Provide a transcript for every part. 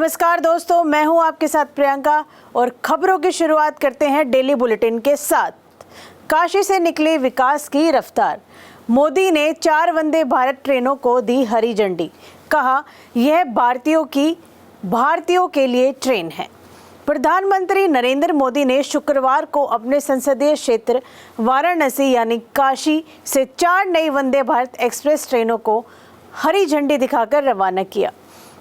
नमस्कार दोस्तों, मैं हूं आपके साथ प्रियंका और खबरों की शुरुआत करते हैं डेली बुलेटिन के साथ। काशी से निकली विकास की रफ्तार। मोदी ने 4 वंदे भारत ट्रेनों को दी हरी झंडी। कहा, यह भारतीयों के लिए ट्रेन है। प्रधानमंत्री नरेंद्र मोदी ने शुक्रवार को अपने संसदीय क्षेत्र वाराणसी यानी काशी से 4 नई वंदे भारत एक्सप्रेस ट्रेनों को हरी झंडी दिखाकर रवाना किया।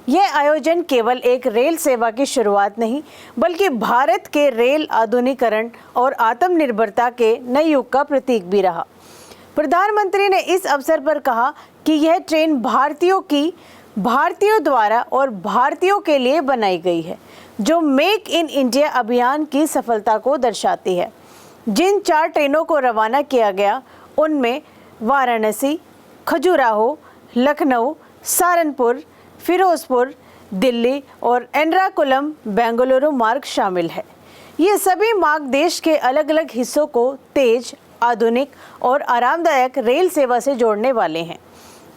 यह आयोजन केवल एक रेल सेवा की शुरुआत नहीं, बल्कि भारत के रेल आधुनिकीकरण और आत्मनिर्भरता के नए युग का प्रतीक भी रहा। प्रधानमंत्री ने इस अवसर पर कहा कि यह ट्रेन भारतीयों द्वारा और भारतीयों के लिए बनाई गई है, जो मेक इन इंडिया अभियान की सफलता को दर्शाती है। जिन 4 ट्रेनों को रवाना किया गया, उनमें वाराणसी, खजुराहो, लखनऊ, सहारनपुर, फिरोजपुर, दिल्ली और एर्नाकुलम बेंगलुरु मार्ग शामिल है। ये सभी मार्ग देश के अलग अलग हिस्सों को तेज, आधुनिक और आरामदायक रेल सेवा से जोड़ने वाले हैं।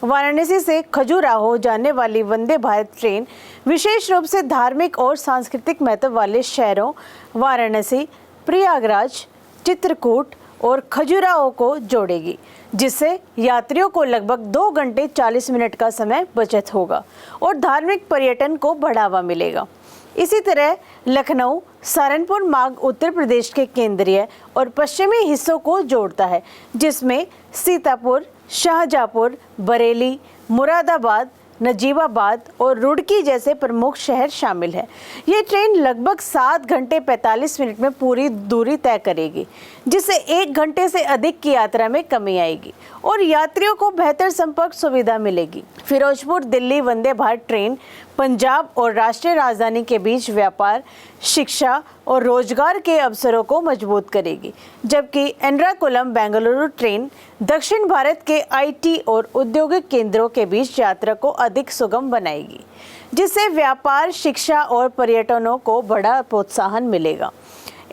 वाराणसी से खजुराहो जाने वाली वंदे भारत ट्रेन विशेष रूप से धार्मिक और सांस्कृतिक महत्व वाले शहरों वाराणसी, प्रयागराज, चित्रकूट और खजुराहो को जोड़ेगी, जिससे यात्रियों को लगभग 2 घंटे 40 मिनट का समय बचत होगा और धार्मिक पर्यटन को बढ़ावा मिलेगा। इसी तरह लखनऊ सहारनपुर मार्ग उत्तर प्रदेश के केंद्रीय और पश्चिमी हिस्सों को जोड़ता है, जिसमें सीतापुर, शाहजहाँपुर, बरेली, मुरादाबाद, नजीबाबाद और रुड़की जैसे प्रमुख शहर शामिल है। ये ट्रेन लगभग 7 घंटे 45 मिनट में पूरी दूरी तय करेगी, जिससे 1 घंटे से अधिक की यात्रा में कमी आएगी और यात्रियों को बेहतर संपर्क सुविधा मिलेगी। फिरोजपुर दिल्ली वंदे भारत ट्रेन पंजाब और राष्ट्रीय राजधानी के बीच व्यापार, शिक्षा और रोजगार के अवसरों को मजबूत करेगी, जबकि एर्नाकुलम बेंगलुरु ट्रेन दक्षिण भारत के आईटी और औद्योगिक केंद्रों के बीच यात्रा को अधिक सुगम बनाएगी, जिससे व्यापार, शिक्षा और पर्यटनों को बड़ा प्रोत्साहन मिलेगा।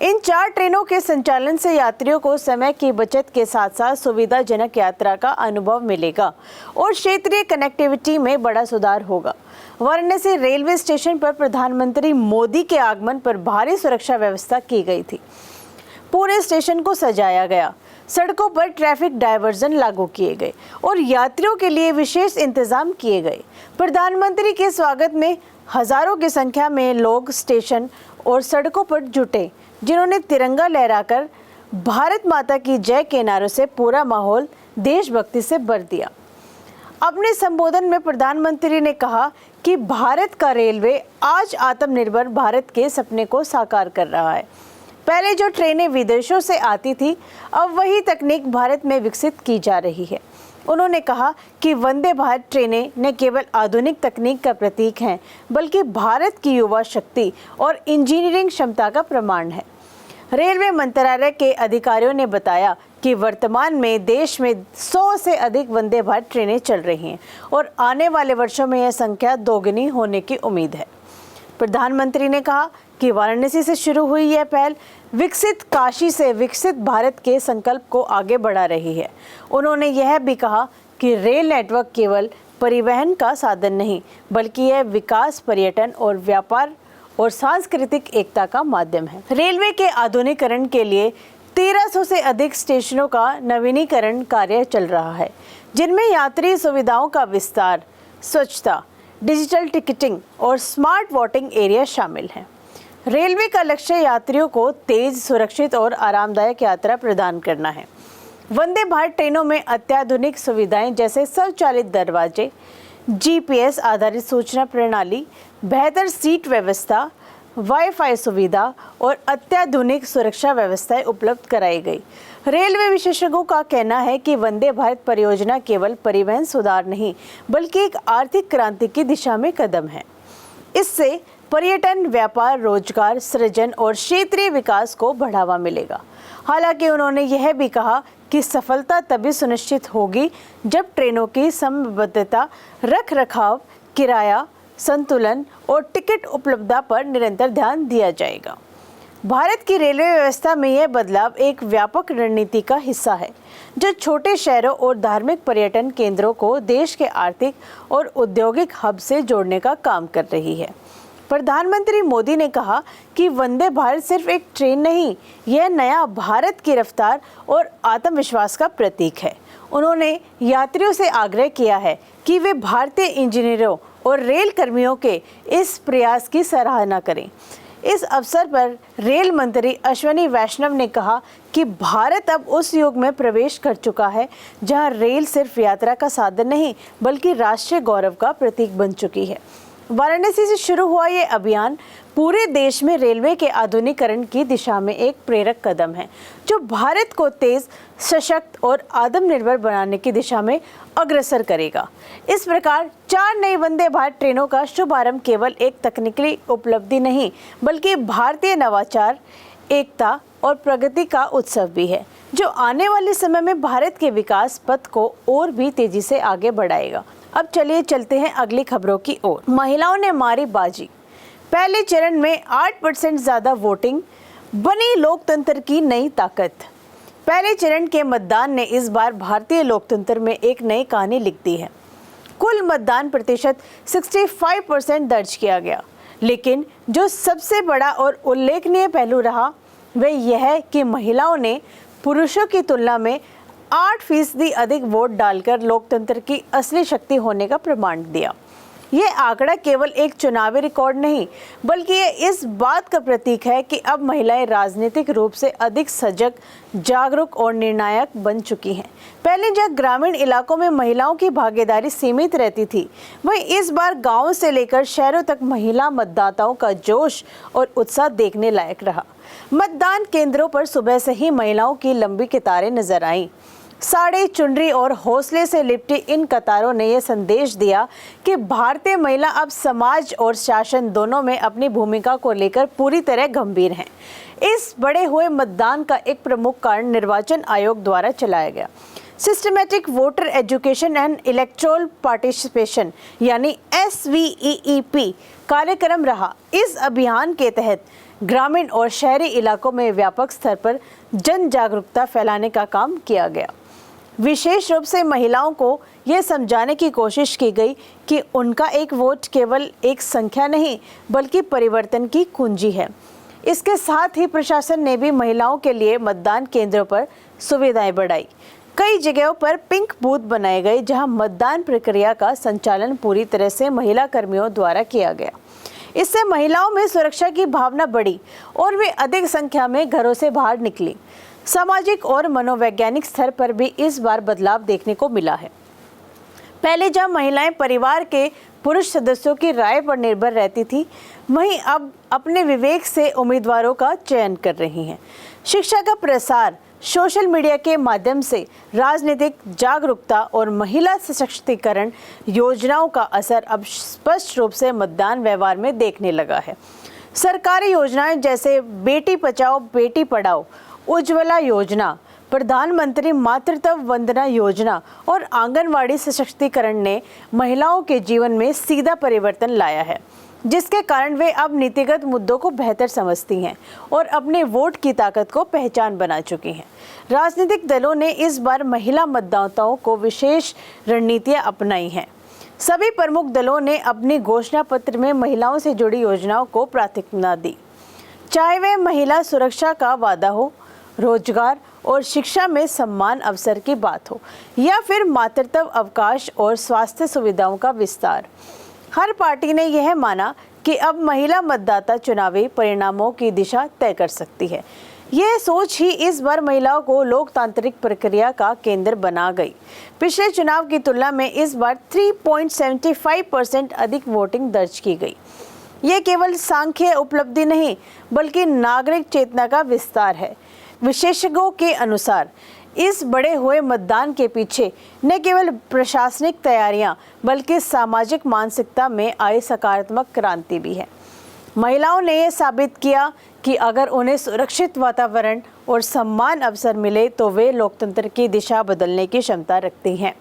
इन 4 ट्रेनों के संचालन से यात्रियों को समय की बचत के साथ साथ सुविधाजनक यात्रा का अनुभव मिलेगा और क्षेत्रीय कनेक्टिविटी में बड़ा सुधार होगा। वाराणसी रेलवे स्टेशन पर प्रधानमंत्री मोदी के आगमन पर भारी सुरक्षा व्यवस्था की गई थी। पूरे स्टेशन को सजाया गया, सड़कों पर ट्रैफिक डायवर्जन लागू किए गए और यात्रियों के लिए विशेष इंतजाम किए गए। प्रधानमंत्री के स्वागत में हजारों की संख्या में लोग स्टेशन और सड़कों पर जुटे, जिन्होंने तिरंगा लहराकर भारत माता की जय के नारों से पूरा माहौल देशभक्ति से भर दिया। अपने संबोधन में प्रधानमंत्री ने कहा कि भारत का रेलवे आज आत्मनिर्भर भारत के सपने को साकार कर रहा है। पहले जो ट्रेनें विदेशों से आती थी, अब वही तकनीक भारत में विकसित की जा रही है। उन्होंने कहा कि वंदे भारत ट्रेनें न केवल आधुनिक तकनीक का प्रतीक हैं, बल्कि भारत की युवा शक्ति और इंजीनियरिंग क्षमता का प्रमाण है। रेलवे मंत्रालय के अधिकारियों ने बताया कि वर्तमान में देश में 100 से अधिक वंदे भारत ट्रेनें चल रही हैं और आने वाले वर्षों में यह संख्या दोगुनी होने की उम्मीद है। प्रधानमंत्री ने कहा कि वाराणसी से शुरू हुई यह पहल विकसित काशी से विकसित भारत के संकल्प को आगे बढ़ा रही है। उन्होंने यह भी कहा कि रेल नेटवर्क केवल परिवहन का साधन नहीं, बल्कि यह विकास, पर्यटन और व्यापार और सांस्कृतिक एकता का माध्यम है। रेलवे के आधुनिकीकरण के लिए 1300 से अधिक स्टेशनों का नवीनीकरण कार्य चल रहा है, जिनमें यात्री सुविधाओं का विस्तार, स्वच्छता, डिजिटल टिकटिंग और स्मार्ट वोटिंग एरिया शामिल हैं। रेलवे का लक्ष्य यात्रियों को तेज, सुरक्षित और आरामदायक यात्रा प्रदान करना है। वंदे भारत ट्रेनों में अत्याधुनिक सुविधाएं जैसे स्वचालित दरवाजे, जीपीएस आधारित सूचना प्रणाली, बेहतर सीट व्यवस्था, वाईफाई सुविधा और अत्याधुनिक सुरक्षा व्यवस्थाएं उपलब्ध कराई गई। रेलवे विशेषज्ञों का कहना है कि वंदे भारत परियोजना केवल परिवहन सुधार नहीं, बल्कि एक आर्थिक क्रांति की दिशा में कदम है। इससे पर्यटन, व्यापार, रोजगार सृजन और क्षेत्रीय विकास को बढ़ावा मिलेगा। हालांकि उन्होंने यह भी कहा कि सफलता तभी सुनिश्चित होगी जब ट्रेनों की समयबद्धता, रखरखाव, किराया संतुलन और टिकट उपलब्धता पर निरंतर ध्यान दिया जाएगा। भारत की रेलवे व्यवस्था में यह बदलाव एक व्यापक रणनीति का हिस्सा है, जो छोटे शहरों और धार्मिक पर्यटन केंद्रों को देश के आर्थिक और औद्योगिक हब से जोड़ने का काम कर रही है। प्रधानमंत्री मोदी ने कहा कि वंदे भारत सिर्फ एक ट्रेन नहीं, यह नया भारत की रफ्तार और आत्मविश्वास का प्रतीक है। उन्होंने यात्रियों से आग्रह किया है कि वे भारतीय इंजीनियरों और रेल कर्मियों के इस प्रयास की सराहना करें। इस अवसर पर रेल मंत्री अश्विनी वैष्णव ने कहा कि भारत अब उस युग में प्रवेश कर चुका है जहां रेल सिर्फ यात्रा का साधन नहीं बल्कि राष्ट्रीय गौरव का प्रतीक बन चुकी है। वाराणसी से शुरू हुआ ये अभियान पूरे देश में रेलवे के आधुनिकीकरण की दिशा में एक प्रेरक कदम है, जो भारत को तेज, सशक्त और आत्मनिर्भर बनाने की दिशा में अग्रसर करेगा। इस प्रकार 4 नई वंदे भारत ट्रेनों का शुभारंभ केवल एक तकनीकी उपलब्धि नहीं बल्कि भारतीय नवाचार, एकता और प्रगति का उत्सव भी है, जो आने वाले समय में भारत के विकास पथ को और भी तेजी से आगे बढ़ाएगा। अब चलिए चलते हैं अगली खबरों की ओर। महिलाओं ने मारी बाजी, पहले चरण में 8% ज्यादा वोटिंग, बनी लोकतंत्र की नई ताकत। पहले चरण के मतदान ने इस बार भारतीय लोकतंत्र में एक नई कहानी लिख दी है। कुल मतदान प्रतिशत 65% दर्ज किया गया, लेकिन जो सबसे बड़ा और उल्लेखनीय पहलू रहा वह यह है कि महिलाओं ने पुरुषों की तुलना में 8% अधिक वोट डालकर लोकतंत्र की असली शक्ति होने का प्रमाण दिया। यह आंकड़ा केवल एक चुनावी रिकॉर्ड नहीं बल्कि ये इस बात का प्रतीक है कि अब महिलाएं राजनीतिक रूप से अधिक सजग, जागरूक और निर्णायक बन चुकी हैं। पहले जब ग्रामीण इलाकों में महिलाओं की भागीदारी सीमित रहती थी, वहीं इस बार गांवों से लेकर शहरों तक महिला मतदाताओं का जोश और उत्साह देखने लायक रहा। मतदान केंद्रों पर सुबह से ही महिलाओं की लंबी कतारें नजर आईं। साड़ी, चुनरी और हौसले से लिपटी इन कतारों ने यह संदेश दिया कि भारतीय महिला अब समाज और शासन दोनों में अपनी भूमिका को लेकर पूरी तरह गंभीर हैं। इस बढ़े हुए मतदान का एक प्रमुख कारण निर्वाचन आयोग द्वारा चलाया गया systematic voter education and electoral participation यानी SVEEP कार्यक्रम रहा। इस अभियान के तहत ग्रामीण और शहरी इलाकों में व्यापक स्तर पर जन जागरूकता फैलाने का काम किया गया। विशेष रूप से महिलाओं को यह समझाने की कोशिश की गई कि उनका एक वोट केवल एक संख्या नहीं बल्कि परिवर्तन की कुंजी है। इसके साथ ही प्रशासन ने भी महिलाओं के लिए मतदान केंद्रों पर सुविधाएं बढ़ाई। कई जगहों पर पिंक बूथ बनाए गए जहां मतदान प्रक्रिया का संचालन पूरी तरह से महिला कर्मियों द्वारा किया गया। इससे महिलाओं में सुरक्षा की भावना बढ़ी और वे अधिक संख्या में घरों से बाहर निकली। सामाजिक और मनोवैज्ञानिक स्तर पर भी इस बार बदलाव देखने को मिला है। पहले जब महिलाएं परिवार के पुरुष सदस्यों की राय पर निर्भर रहती थी, वहीं अब अपने विवेक से उम्मीदवारों का चयन कर रही हैं। शिक्षा का प्रसार, सोशल मीडिया के माध्यम से राजनीतिक जागरूकता और महिला सशक्तिकरण योजनाओं का असर अब स्पष्ट रूप से मतदान व्यवहार में देखने लगा है। सरकारी योजनाएं जैसे बेटी बचाओ बेटी पढ़ाओ, उज्ज्वला योजना, प्रधानमंत्री मातृत्व वंदना योजना और आंगनवाड़ी सशक्तिकरण ने महिलाओं के जीवन में सीधा परिवर्तन लाया है, जिसके कारण वे अब नीतिगत मुद्दों को बेहतर समझती हैं और अपने वोट की ताकत को पहचान बना चुकी हैं। राजनीतिक दलों ने इस बार महिला मतदाताओं को विशेष रणनीतियां अपनाई हैं। सभी प्रमुख दलों ने अपनी घोषणा पत्र में महिलाओं से जुड़ी योजनाओं को प्राथमिकता दी, चाहे वह महिला सुरक्षा का वादा हो, रोजगार और शिक्षा में समान अवसर की बात हो या फिर मातृत्व अवकाश और स्वास्थ्य सुविधाओं का विस्तार। हर पार्टी ने यह माना कि अब महिला मतदाता चुनावी परिणामों की दिशा तय कर सकती है। यह सोच ही इस बार महिलाओं को लोकतांत्रिक प्रक्रिया का केंद्र बना गई। पिछले चुनाव की तुलना में इस बार 3.75% अधिक वोटिंग दर्ज की गई। यह केवल सांख्यिक उपलब्धि नहीं बल्कि नागरिक चेतना का विस्तार है। विशेषज्ञों के अनुसार इस बड़े हुए मतदान के पीछे न केवल प्रशासनिक तैयारियां बल्कि सामाजिक मानसिकता में आई सकारात्मक क्रांति भी है। महिलाओं ने यह साबित किया कि अगर उन्हें सुरक्षित वातावरण और समान अवसर मिले तो वे लोकतंत्र की दिशा बदलने की क्षमता रखती हैं।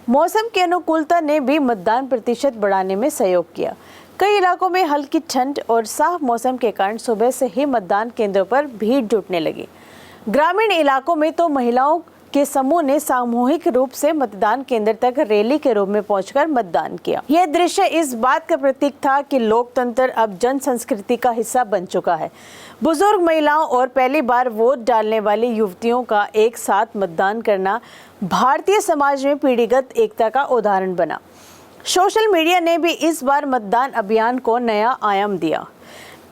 मौसम की अनुकूलता ने भी मतदान प्रतिशत बढ़ाने में सहयोग किया। कई इलाकों में हल्की ठंड और साफ मौसम के कारण सुबह से ही मतदान केंद्रों पर भीड़ जुटने लगी। ग्रामीण इलाकों में तो महिलाओं के समूह ने सामूहिक रूप से मतदान केंद्र तक रैली के रूप में पहुंचकर मतदान किया। यह दृश्य इस बात का प्रतीक था कि लोकतंत्र अब जन संस्कृति का हिस्सा बन चुका है। बुजुर्ग महिलाओं और पहली बार वोट डालने वाली युवतियों का एक साथ मतदान करना भारतीय समाज में पीढ़ीगत एकता का उदाहरण बना। सोशल मीडिया ने भी इस बार मतदान अभियान को नया आयाम दिया।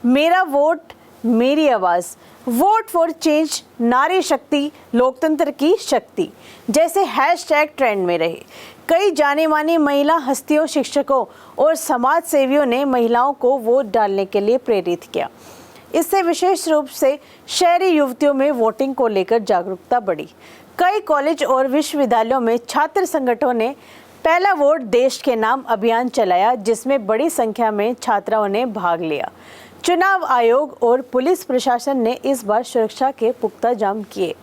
मेरा वोट मेरी आवाज़, वोट फॉर चेंज, नारी शक्ति, लोकतंत्र की शक्ति जैसे हैशटैग ट्रेंड में रहे। कई जानी मानी महिला हस्तियों, शिक्षकों और समाज सेवियों ने महिलाओं को वोट डालने के लिए प्रेरित किया। इससे विशेष रूप से शहरी युवतियों में वोटिंग को लेकर जागरूकता बढ़ी। कई कॉलेज और विश्वविद्यालयों में छात्र संगठनों ने पहला वोट देश के नाम अभियान चलाया, जिसमें बड़ी संख्या में छात्राओं ने भाग लिया। चुनाव आयोग और पुलिस प्रशासन ने इस बार सुरक्षा के पुख्ता इंतजाम किए।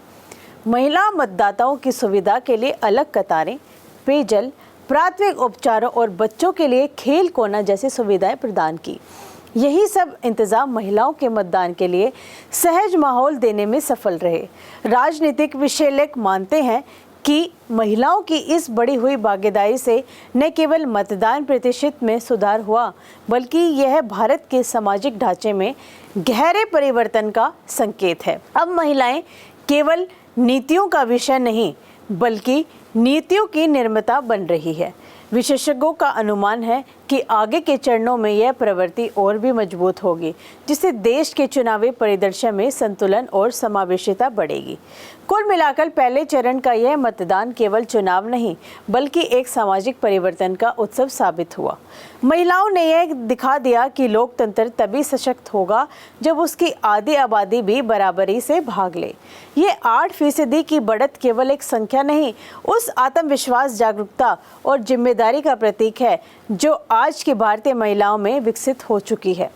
महिला मतदाताओं की सुविधा के लिए अलग कतारें, पेयजल, प्राथमिक उपचारों और बच्चों के लिए खेल कोना जैसी सुविधाएं प्रदान की। यही सब इंतजाम महिलाओं के मतदान के लिए सहज माहौल देने में सफल रहे। राजनीतिक विश्लेषक मानते हैं कि महिलाओं की इस बढ़ी हुई भागीदारी से न केवल मतदान प्रतिशत में सुधार हुआ, बल्कि यह भारत के सामाजिक ढांचे में गहरे परिवर्तन का संकेत है। अब महिलाएं केवल नीतियों का विषय नहीं, बल्कि नीतियों की निर्माता बन रही है। विशेषज्ञों का अनुमान है कि आगे के चरणों में यह प्रवृत्ति और भी मजबूत होगी, जिससे देश के चुनावी परिदृश्य में संतुलन और समावेशिता बढ़ेगी। कुल मिलाकर पहले चरण का यह मतदान केवल चुनाव नहीं, बल्कि एक सामाजिक परिवर्तन का उत्सव साबित हुआ। महिलाओं ने यह दिखा दिया कि लोकतंत्र तभी सशक्त होगा जब उसकी आधी आबादी भी बराबरी से भाग ले। ये 8% की बढ़त केवल एक संख्या नहीं, उस आत्मविश्वास, जागरूकता और जिम्मेदारी का प्रतीक है जो आज की भारतीय महिलाओं में विकसित हो चुकी है।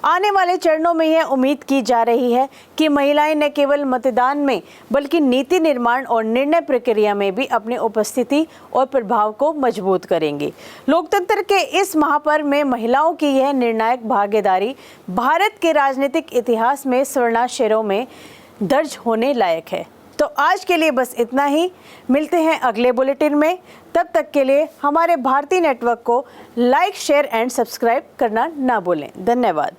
आने वाले चरणों में यह उम्मीद की जा रही है कि महिलाएं न केवल मतदान में, बल्कि नीति निर्माण और निर्णय प्रक्रिया में भी अपनी उपस्थिति और प्रभाव को मजबूत करेंगी। लोकतंत्र के इस महापर्व में महिलाओं की यह निर्णायक भागीदारी भारत के राजनीतिक इतिहास में स्वर्णाक्षरों में दर्ज होने लायक है। तो आज के लिए बस इतना ही। मिलते हैं अगले बुलेटिन में। तब तक के लिए हमारे भारती नेटवर्क को लाइक, शेयर एंड सब्सक्राइब करना ना भूलें। धन्यवाद।